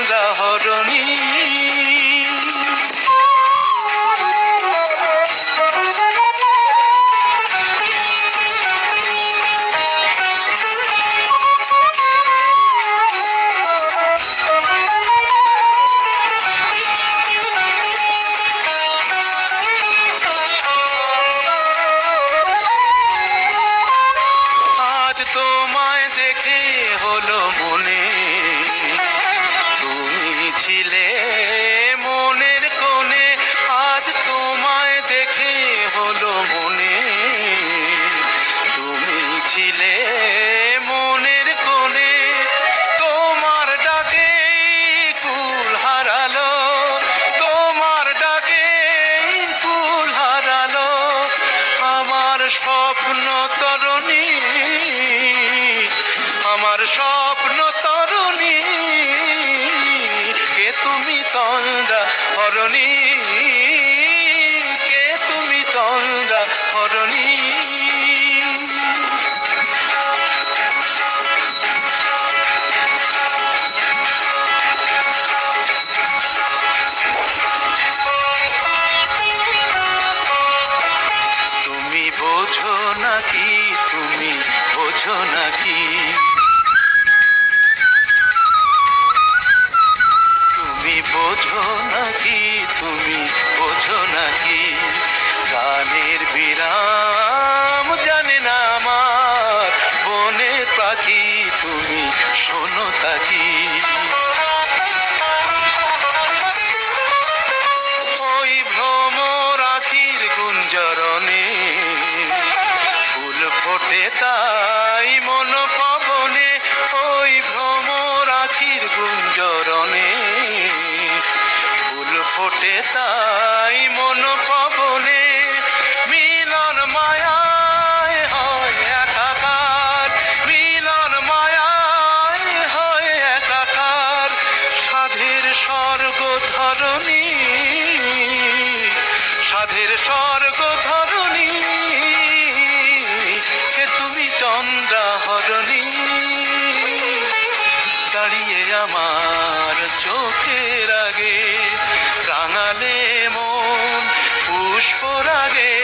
চন্দ্রা হরণী। তোমায় দেখে হলো মনে তুমি ছিলে মনের কোণে। আজ তোমায় দেখে হলো মনে তুমি ছিলে মনের কোণে। তোমার ডাকে কুল হারালো, তোমার ডাকে কুল হারালো আমার স্বপ্ন তরুণী, আমার স্বপ্ন তরুণী। কে তুমি চন্দ্রা হরণী, কে তুমি চন্দ্রা হরণী। তুমি বোঝো নাকি, তুমি বোঝো নাকি, তুমি বোঝো নাকি, তুমি বোঝো নাকি। গানের বিরাম জানে না আমার বনের পাখি, তুমি শোনো তাকি। ওই ভ্রমর আখির গুঞ্জরণে ফুল ফোটে তাই মন পবনে। ওই ভ্রমর আখির গুঞ্জরণে ফুল ফোটে তাই মন পবনে। মিলন মায়ায় হয় একাকার, মিলন মায়ায় হয় একাকার। সাধের স্বর্গ ধরণী, সাধের স্বর্গ ধরণী। কে তুমি চন্দ্রা হরণী, দাঁড়িয়ে আমার চোখের আগে রাঙালে মন পুষ্পরাগে।